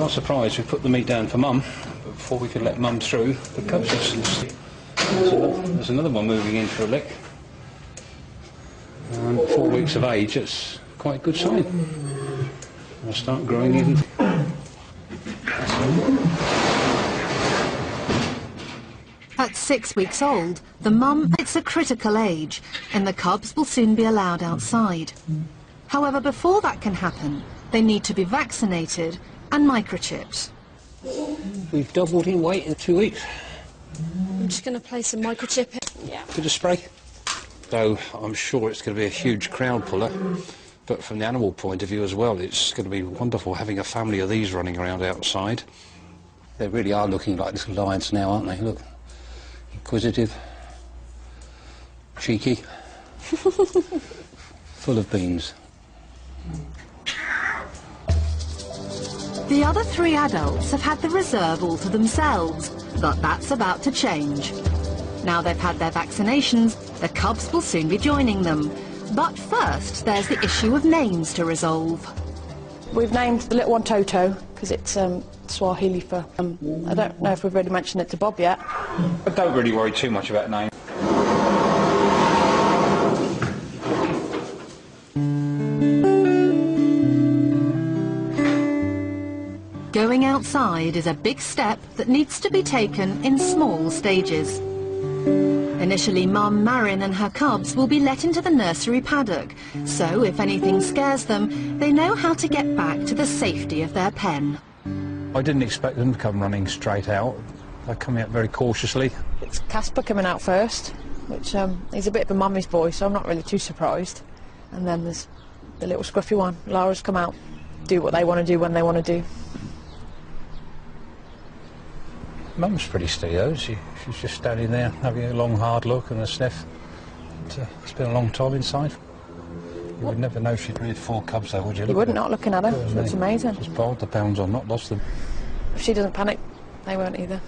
To our surprise, we put the meat down for Mum, but before we could let Mum through, the cubs just... There's another one moving in for a lick. 4 weeks of age, it's quite a good sign. They'll start growing even. At 6 weeks old, the mum hits a critical age, and the cubs will soon be allowed outside. However, before that can happen, they need to be vaccinated and microchipped. We've doubled in weight in 2 weeks. I'm just going to place some microchip in. Yeah. Bit of spray. Though I'm sure it's going to be a huge crowd puller, but from the animal point of view as well, it's going to be wonderful having a family of these running around outside. They really are looking like little lions now, aren't they? Look, inquisitive, cheeky, full of beans. The other 3 adults have had the reserve all to themselves, but that's about to change. Now they've had their vaccinations, the cubs will soon be joining them. But first, there's the issue of names to resolve. We've named the little one Toto, because it's Swahili for... I don't know if we've already mentioned it to Bob yet. I don't really worry too much about names. Going outside is a big step that needs to be taken in small stages. Initially, Mum Marin and her cubs will be let into the nursery paddock, so if anything scares them, they know how to get back to the safety of their pen. I didn't expect them to come running straight out. They're coming out very cautiously. It's Casper coming out first, which he's a bit of a mummy's boy, so I'm not really too surprised. And then there's the little scruffy one. Lara's come out, do what they want to do when they want to do. Mum's pretty steady though. She's just standing there having a long hard look and a sniff. It's been a long time inside. You would never know she'd reared 4 cubs though, would you? You wouldn't, not looking at her. She looks amazing. She's piled the pounds on, not lost them. If she doesn't panic, they won't either.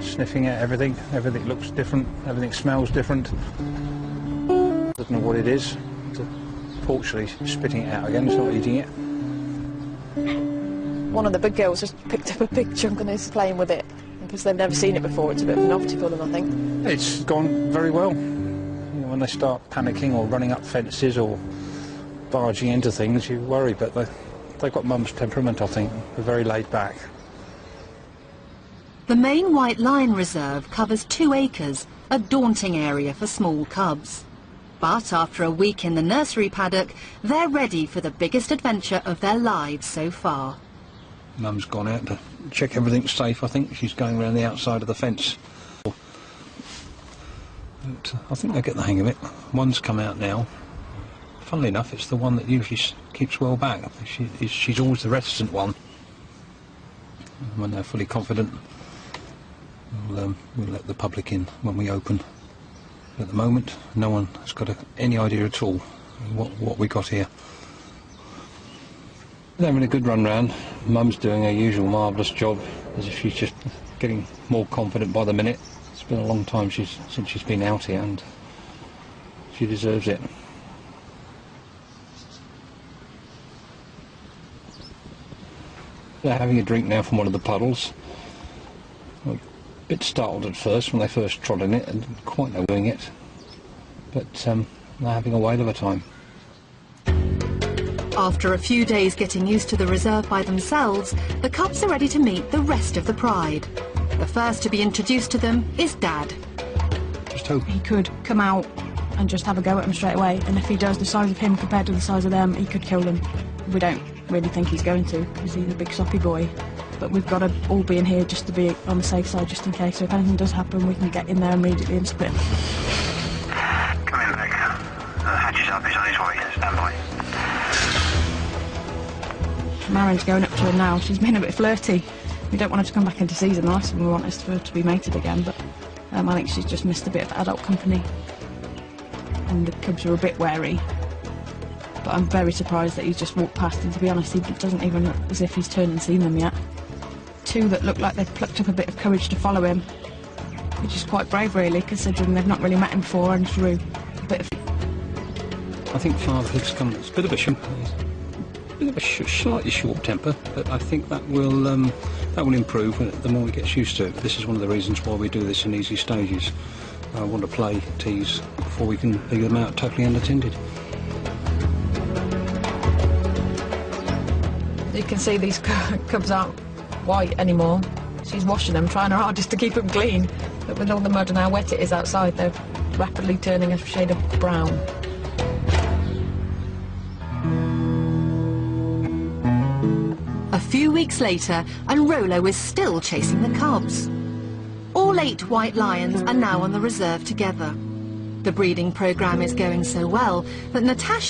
Sniffing at everything. Everything looks different. Everything smells different. Doesn't know what it is. Fortunately, spitting it out again. It's not eating it. One of the big girls just picked up a big chunk and is playing with it because they've never seen it before. It's a bit of a novelty for them, I think. It's gone very well. You know, when they start panicking or running up fences or barging into things, you worry, but they've got Mum's temperament, I think. They're very laid back. The main White Line Reserve covers 2 acres, a daunting area for small cubs. But after a week in the nursery paddock, they're ready for the biggest adventure of their lives so far. Mum's gone out to check everything's safe, I think. She's going around the outside of the fence. But I think they'll get the hang of it. One's come out now. Funnily enough, it's the one that usually keeps well back. She's always the reticent one. When they're fully confident, we'll let the public in when we open. At the moment, no one has got any idea at all what we got here. They're having a good run round. Mum's doing her usual marvellous job, as if she's just getting more confident by the minute. It's been a long time since she's been out here, and she deserves it. They're having a drink now from one of the puddles. A bit startled at first when they first trod in it and didn't quite know doing it, but they're having a whale of a time. After a few days getting used to the reserve by themselves, the cubs are ready to meet the rest of the pride. The first to be introduced to them is Dad. Just hope he could come out and just have a go at them straight away, and if he does, the size of him compared to the size of them, he could kill them. We don't really think he's going to, because he's a big soppy boy, but we've got to all be in here just to be on the safe side, just in case. So if anything does happen, we can get in there immediately and split him. Come in, Vic. The hatch is up, he's on his way. Stand by. Marin's going up to her now. She's been a bit flirty. We don't want her to come back into season. The last one we want is for her to be mated again, but I think she's just missed a bit of adult company, and the cubs are a bit wary. But I'm very surprised that he's just walked past, and to be honest, he doesn't even look as if he's turned and seen them yet. 2 that look like they've plucked up a bit of courage to follow him, which is quite brave really, considering they've not really met him before, and through a bit of... I think fatherhood's come. It's a bit of a shame. bit of a slightly short temper, but I think that will improve the more he gets used to it. This is one of the reasons why we do this in easy stages. I want to play teas before we can leave them out totally unattended. You can see these cubs aren't white anymore. She's washing them, trying her hardest to keep them clean. But with all the mud and how wet it is outside, they're rapidly turning a shade of brown. A few weeks later, and Rolo is still chasing the cubs. All 8 white lions are now on the reserve together. The breeding programme is going so well that Natasha